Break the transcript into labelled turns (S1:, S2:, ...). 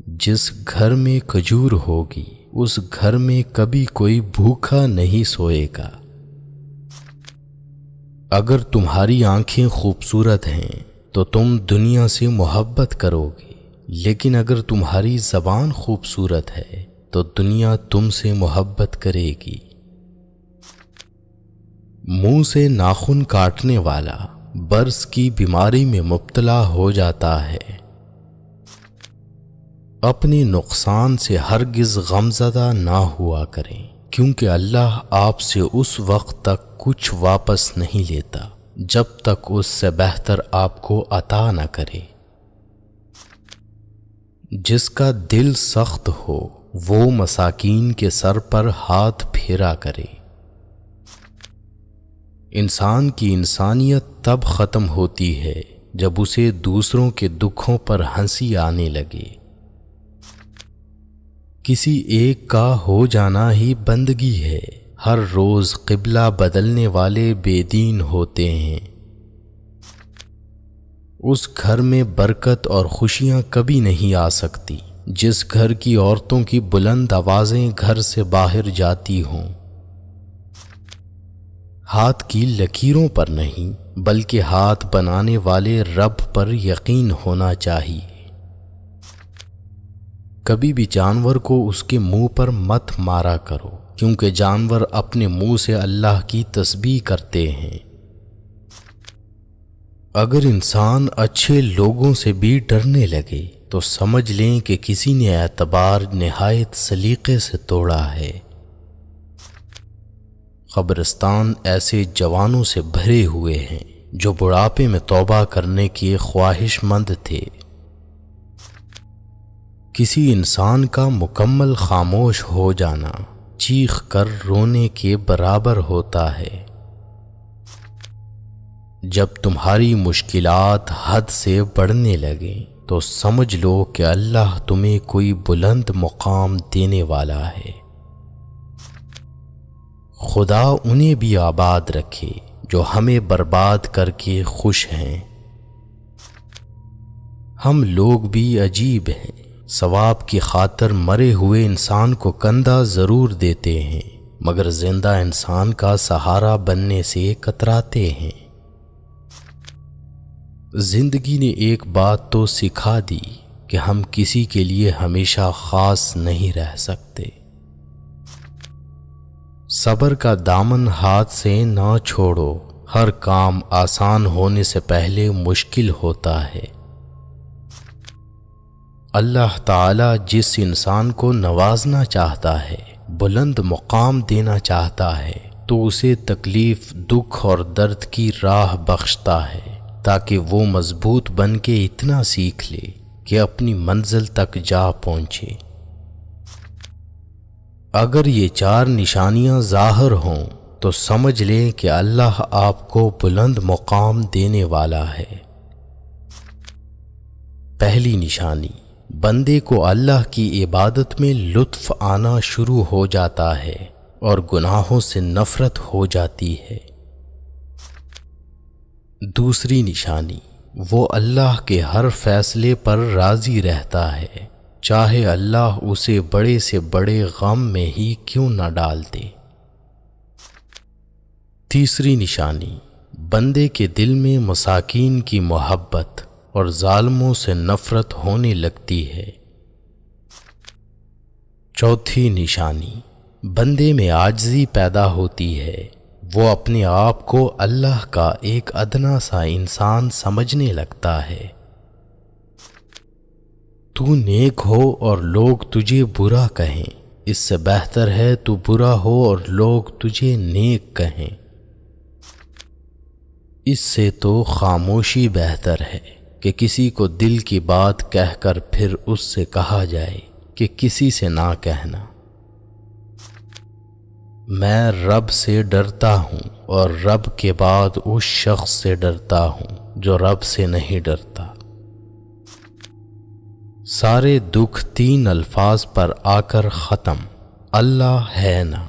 S1: جس گھر میں کھجور ہوگی اس گھر میں کبھی کوئی بھوکا نہیں سوئے گا۔ اگر تمہاری آنکھیں خوبصورت ہیں تو تم دنیا سے محبت کرو گے، لیکن اگر تمہاری زبان خوبصورت ہے تو دنیا تم سے محبت کرے گی۔ منہ سے ناخن کاٹنے والا برس کی بیماری میں مبتلا ہو جاتا ہے۔ اپنے نقصان سے ہرگز غمزدہ نہ ہوا کریں، کیونکہ اللہ آپ سے اس وقت تک کچھ واپس نہیں لیتا جب تک اس سے بہتر آپ کو عطا نہ کرے۔ جس کا دل سخت ہو وہ مساکین کے سر پر ہاتھ پھیرا کرے۔ انسان کی انسانیت تب ختم ہوتی ہے جب اسے دوسروں کے دکھوں پر ہنسی آنے لگے۔ کسی ایک کا ہو جانا ہی بندگی ہے۔ ہر روز قبلہ بدلنے والے بے دین ہوتے ہیں۔ اس گھر میں برکت اور خوشیاں کبھی نہیں آ سکتی جس گھر کی عورتوں کی بلند آوازیں گھر سے باہر جاتی ہوں۔ ہاتھ کی لکیروں پر نہیں بلکہ ہاتھ بنانے والے رب پر یقین ہونا چاہیے۔ کبھی بھی جانور کو اس کے منہ پر مت مارا کرو، کیونکہ جانور اپنے منہ سے اللہ کی تسبیح کرتے ہیں۔ اگر انسان اچھے لوگوں سے بھی ڈرنے لگے تو سمجھ لیں کہ کسی نے اعتبار نہایت سلیقے سے توڑا ہے۔ قبرستان ایسے جوانوں سے بھرے ہوئے ہیں جو بڑھاپے میں توبہ کرنے کے خواہش مند تھے۔ کسی انسان کا مکمل خاموش ہو جانا چیخ کر رونے کے برابر ہوتا ہے۔ جب تمہاری مشکلات حد سے بڑھنے لگیں تو سمجھ لو کہ اللہ تمہیں کوئی بلند مقام دینے والا ہے۔ خدا انہیں بھی آباد رکھے جو ہمیں برباد کر کے خوش ہیں۔ ہم لوگ بھی عجیب ہیں، ثواب کی خاطر مرے ہوئے انسان کو کندھا ضرور دیتے ہیں مگر زندہ انسان کا سہارا بننے سے کتراتے ہیں۔ زندگی نے ایک بات تو سکھا دی کہ ہم کسی کے لیے ہمیشہ خاص نہیں رہ سکتے۔ صبر کا دامن ہاتھ سے نہ چھوڑو، ہر کام آسان ہونے سے پہلے مشکل ہوتا ہے۔ اللہ تعالی جس انسان کو نوازنا چاہتا ہے، بلند مقام دینا چاہتا ہے تو اسے تکلیف، دکھ اور درد کی راہ بخشتا ہے تاکہ وہ مضبوط بن کے اتنا سیکھ لے کہ اپنی منزل تک جا پہنچے۔ اگر یہ چار نشانیاں ظاہر ہوں تو سمجھ لیں کہ اللہ آپ کو بلند مقام دینے والا ہے۔ پہلی نشانی، بندے کو اللہ کی عبادت میں لطف آنا شروع ہو جاتا ہے اور گناہوں سے نفرت ہو جاتی ہے۔ دوسری نشانی، وہ اللہ کے ہر فیصلے پر راضی رہتا ہے، چاہے اللہ اسے بڑے سے بڑے غم میں ہی کیوں نہ ڈال دے۔ تیسری نشانی، بندے کے دل میں مساکین کی محبت اور ظالموں سے نفرت ہونے لگتی ہے۔ چوتھی نشانی، بندے میں عاجزی پیدا ہوتی ہے، وہ اپنے آپ کو اللہ کا ایک ادنا سا انسان سمجھنے لگتا ہے۔ تو نیک ہو اور لوگ تجھے برا کہیں، اس سے بہتر ہے تو برا ہو اور لوگ تجھے نیک کہیں۔ اس سے تو خاموشی بہتر ہے کہ کسی کو دل کی بات کہہ کر پھر اس سے کہا جائے کہ کسی سے نہ کہنا۔ میں رب سے ڈرتا ہوں اور رب کے بعد اس شخص سے ڈرتا ہوں جو رب سے نہیں ڈرتا۔ سارے دکھ تین الفاظ پر آ کر ختم، اللہ ہے نا۔